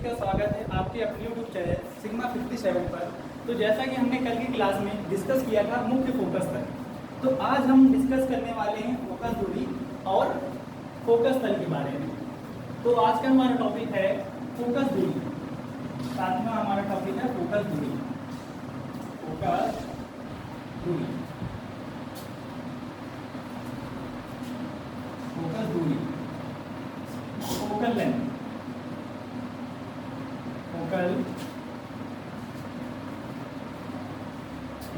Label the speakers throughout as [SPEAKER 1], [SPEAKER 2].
[SPEAKER 1] का स्वागत है आपके अपने यूट्यूब चैनल सिग्मा 57 पर। तो जैसा कि हमने कल की क्लास में डिस्कस किया था मुख्य फोकस तल, तो आज हम डिस्कस करने वाले हैं फोकस दूरी और फोकस तल के बारे में। तो आज का हमारा टॉपिक है फोकस दूरी, साथ में हमारा टॉपिक है फोकस दूरी। फोकस दूरी, फोकस दूरी, फोकल लेंथ, फोकल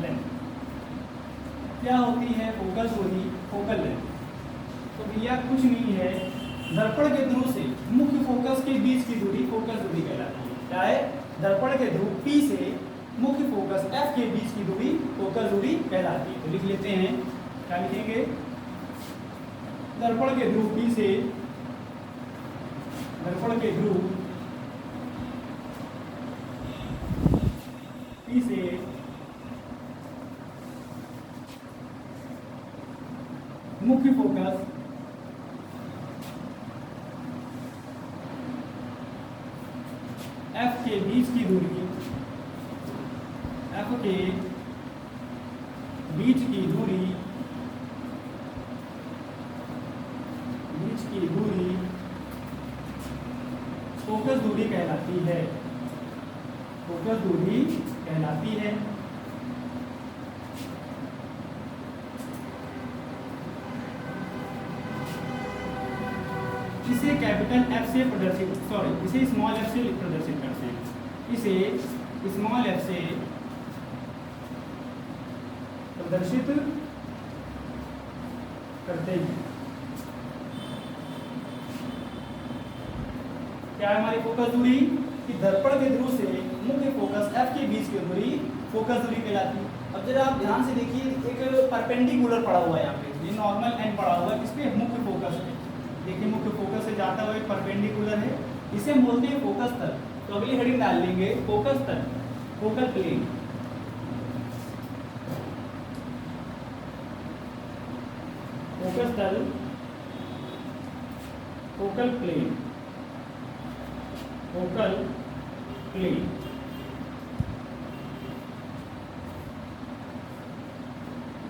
[SPEAKER 1] लेंथ क्या होती है? फोकस दूरी, फोकल लेंथ। तो भैया कुछ नहीं है, दर्पण के ध्रुव से मुख्य फोकस के बीच की दूरी फोकस दूरी कहलाती है। क्या है? दर्पण के ध्रुव P से मुख्य फोकस F के बीच की दूरी फोकस दूरी कहलाती है। तो लिख लेते हैं, क्या लिखेंगे? दर्पण के ध्रुव P से, दर्पण के ध्रुव P से मुख्य फोकस F के बीच की दूरी, F के बीच की दूरी, बीच की दूरी फोकस दूरी कहलाती है। फोकस दूरी कहलाती है। इसे कैपिटल F से प्रदर्शित, इसे स्मॉल f से प्रदर्शित करते हैं। इसे स्मॉल f से प्रदर्शित करते हैं। क्या है हमारी फोकस दूरी? कि दर्पण के ध्रुव से मुख्य फोकस F के बीच की दूरी फोकस दूरी कहलाती है। अब जरा आप ध्यान से देखिए, एक परपेंडिकुलर पड़ा हुआ है यहाँ पे, ये नॉर्मल एंड पड़ा हुआ है, इस पे मुख्य फोकस है। देखिए मुख्य फोकस से जाता हुआ एक परपेंडिकुलर है, इसे हम बोलते हैं फोकस तल। तो अगली हेडिंग डाल लेंगे फोकस तल, फोकल प्लेन। फोकस तल, फोकल प्लेन, फोकल प्लेन।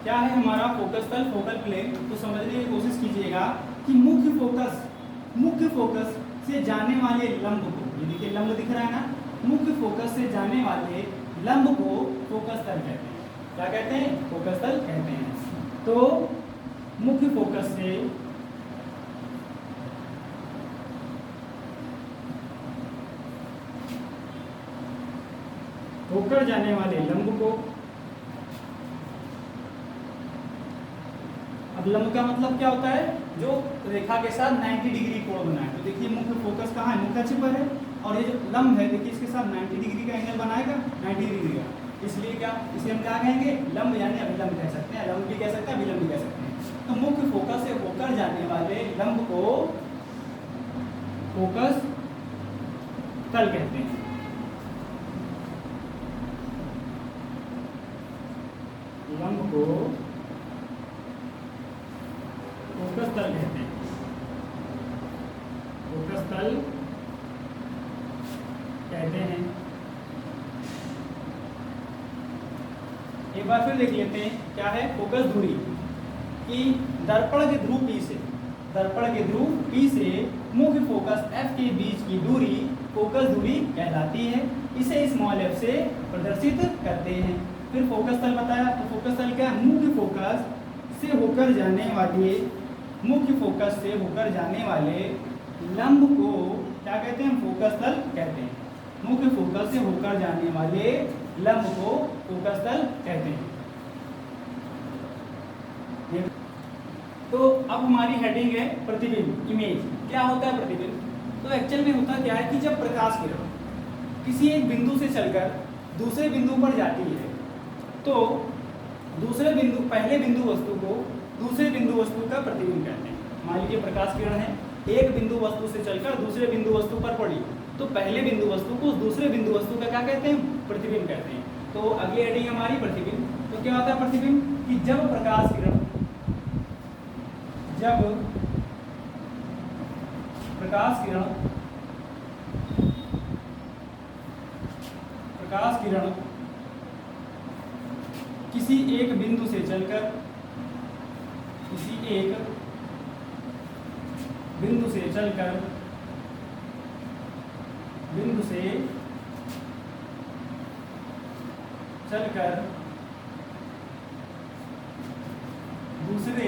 [SPEAKER 1] क्या है हमारा फोकस तल, फोकल प्लेन? तो समझने की कोशिश कीजिएगा कि मुख्य फोकस से जाने वाले लंब को, ये देखिए लंब दिख रहा है ना, मुख्य फोकस से जाने वाले लंब को फोकस तल कहते हैं। क्या कहते हैं? फोकस तल कहते हैं। तो मुख्य फोकस से होकर जाने वाले लंब को, अब लंब का मतलब क्या होता है? जो रेखा के साथ 90 डिग्री कोण बनाए। तो देखिए मुख्य फोकस कहाँ है? मुख्य अक्ष पर है, और ये जो लंब है देखिए इसके साथ 90 डिग्री का एंगल बनाएगा, 90 डिग्री का। इसलिए क्या, इसे हम क्या कहेंगे? लंब यानी अभिलंब कह सकते हैं, लंब भी कह सकते हैं, अभिलंब भी कह सकते हैं। तो मुख्य फोकस से होकर जाने वाले लंब को फोकस तल कहते हैं। लंब को फोकस तल कहते हैं। फोकस तल कहते हैं। एक बार फिर देख लेते हैं, क्या है फोकस दूरी? कि दर्पण के ध्रुव P से, दर्पण के ध्रुव P से मुख्य फोकस F के बीच की दूरी फोकस दूरी कहलाती है। इसे स्मॉल f से प्रदर्शित करते हैं। फिर फोकस तल बताया, तो फोकस तल क्या है? मुख्य फोकस से होकर जाने वाले, मुख्य फोकस से होकर जाने वाले लंब को क्या कहते हैं? फोकस तल कहते हैं। मुख्य फोकस से होकर जाने वाले लंब को फोकस तल कहते हैं। तो अब हमारी हेडिंग है प्रतिबिंब, इमेज। क्या होता है प्रतिबिंब? तो एक्चुअल में होता क्या है कि जब प्रकाश किरण किसी एक बिंदु से चलकर दूसरे बिंदु पर जाती है, तो दूसरे बिंदु, पहले बिंदु वस्तु को दूसरे बिंदु वस्तु का प्रतिबिंब कहते हैं। मान लीजिए प्रकाश किरण है, एक बिंदु वस्तु से चलकर दूसरे बिंदु वस्तु पर पड़ी, तो पहले बिंदु वस्तु को दूसरे बिंदु वस्तु का क्या कहते हैं? प्रतिबिंब कहते हैं। तो अगली हेडिंग हमारी प्रतिबिंब। तो क्या होता है प्रतिबिंब? कि जब प्रकाश किरण, जब प्रकाश किरण प्रकाश किरण किसी एक बिंदु से चलकर किसी एक बिंदु से चलकर दूसरे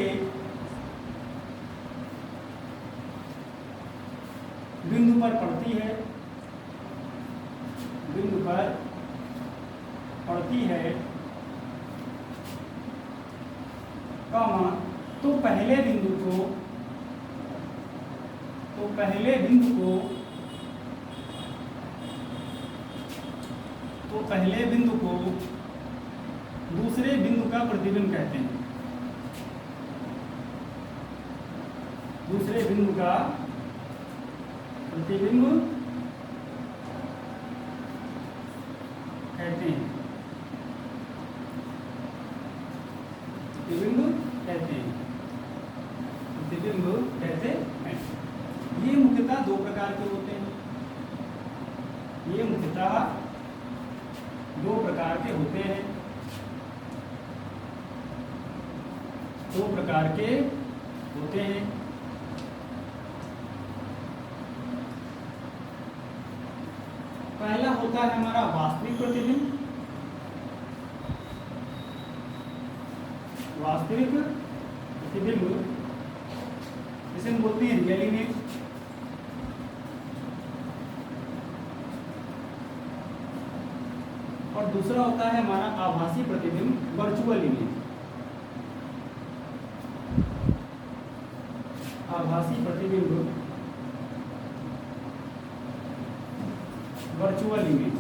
[SPEAKER 1] बिंदु पर पड़ती है कॉमा तो पहले बिंदु को दूसरे बिंदु का प्रतिबिंब कहते हैं। दूसरे बिंदु का प्रतिबिंब कहते हैं। प्रतिबिंब कहते हैं। ये मुख्यतः दो प्रकार के होते हैं। पहला होता है हमारा वास्तविक प्रतिबिंब। जिसे हम बोलते हैं रियल इमेज। और दूसरा होता है हमारा आभासी प्रतिबिंब, वर्चुअल इमेज। आभासी प्रतिबिंब, वर्चुअल इमेज।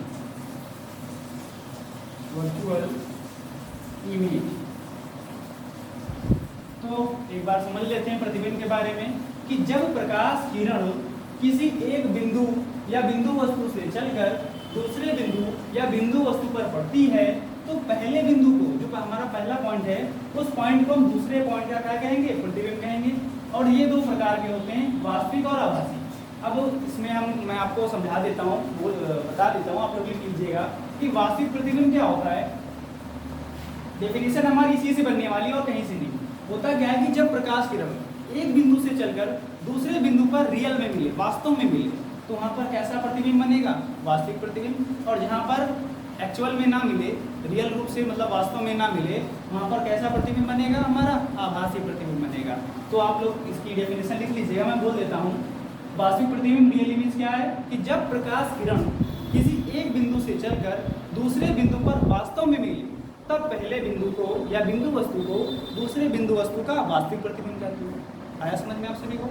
[SPEAKER 1] तो एक बार समझ लेते हैं प्रतिबिंब के बारे में कि जब प्रकाश किरण किसी एक बिंदु या बिंदु वस्तु से चलकर दूसरे बिंदु या बिंदु वस्तु पर पड़ती है तो पहले बिंदु को, जो हमारा पहला पॉइंट है, उस पॉइंट को हम दूसरे पॉइंट का क्या कहेंगे? प्रतिबिंब कहेंगे। और ये दो प्रकार के होते हैं, वास्तविक और आभासी। अब इसमें मैं आपको समझा देता हूँ, बता देता हूँ, आप लोग लिख लीजिएगा कि वास्तविक प्रतिबिंब क्या होता है। डेफिनेशन हमारी इसी से बनने वाली है और कहीं से नहीं। होता क्या है कि जब प्रकाश किरण एक बिंदु से चलकर दूसरे बिंदु पर रियल में मिले, वास्तव में मिले, तो वहाँ पर कैसा प्रतिबिंब बनेगा? वास्तविक प्रतिबिंब। और जहाँ पर एक्चुअल में ना मिले, रियल रूप से मतलब वास्तव में ना मिले, वहाँ पर कैसा प्रतिबिंब बनेगा? हमारा आभासी प्रतिबिंब बनेगा। तो आप लोग इसकी डेफिनेशन लिख लीजिएगा, मैं बोल देता हूँ। वास्तविक प्रतिबिंब, रियल इमेज क्या है कि जब प्रकाश किरण किसी एक बिंदु से चलकर दूसरे बिंदु पर वास्तव में मिले, तब पहले बिंदु को या बिंदु वस्तु को दूसरे बिंदु वस्तु का वास्तविक प्रतिबिंब कहते हैं। आया समझ में आप सभी को?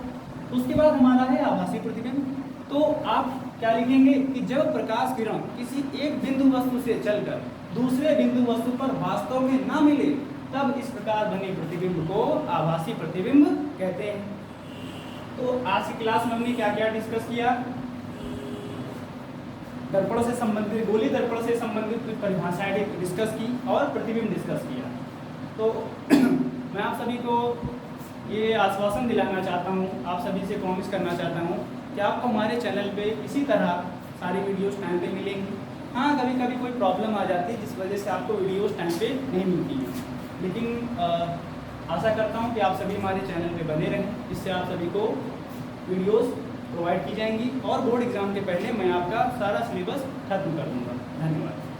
[SPEAKER 1] उसके बाद हमारा है आभासी प्रतिबिंब। तो आप क्या लिखेंगे कि जब प्रकाश किरण किसी एक बिंदु वस्तु से चलकर दूसरे बिंदु वस्तु पर वास्तव में ना मिले, तब इस प्रकार बने प्रतिबिंब को आभासी प्रतिबिंब कहते हैं। तो आज की क्लास में हमने क्या क्या डिस्कस किया? दर्पण से संबंधित, गोली दर्पण से संबंधित कुछ परिभाषाएं डिस्कस की और प्रतिबिंब डिस्कस किया। तो मैं आप सभी को ये आश्वासन दिलाना चाहता हूँ, आप सभी से प्रॉमिस करना चाहता हूँ कि आपको हमारे चैनल पे इसी तरह सारी वीडियोस टाइम पे मिलेंगी। हाँ, कभी कभी कोई प्रॉब्लम आ जाती है जिस वजह से आपको वीडियोस टाइम पे नहीं मिलती है, लेकिन आशा करता हूँ कि आप सभी हमारे चैनल पे बने रहें, जिससे आप सभी को वीडियोस प्रोवाइड की जाएंगी और बोर्ड एग्जाम के पहले मैं आपका सारा सिलेबस खत्म कर दूँगा। धन्यवाद।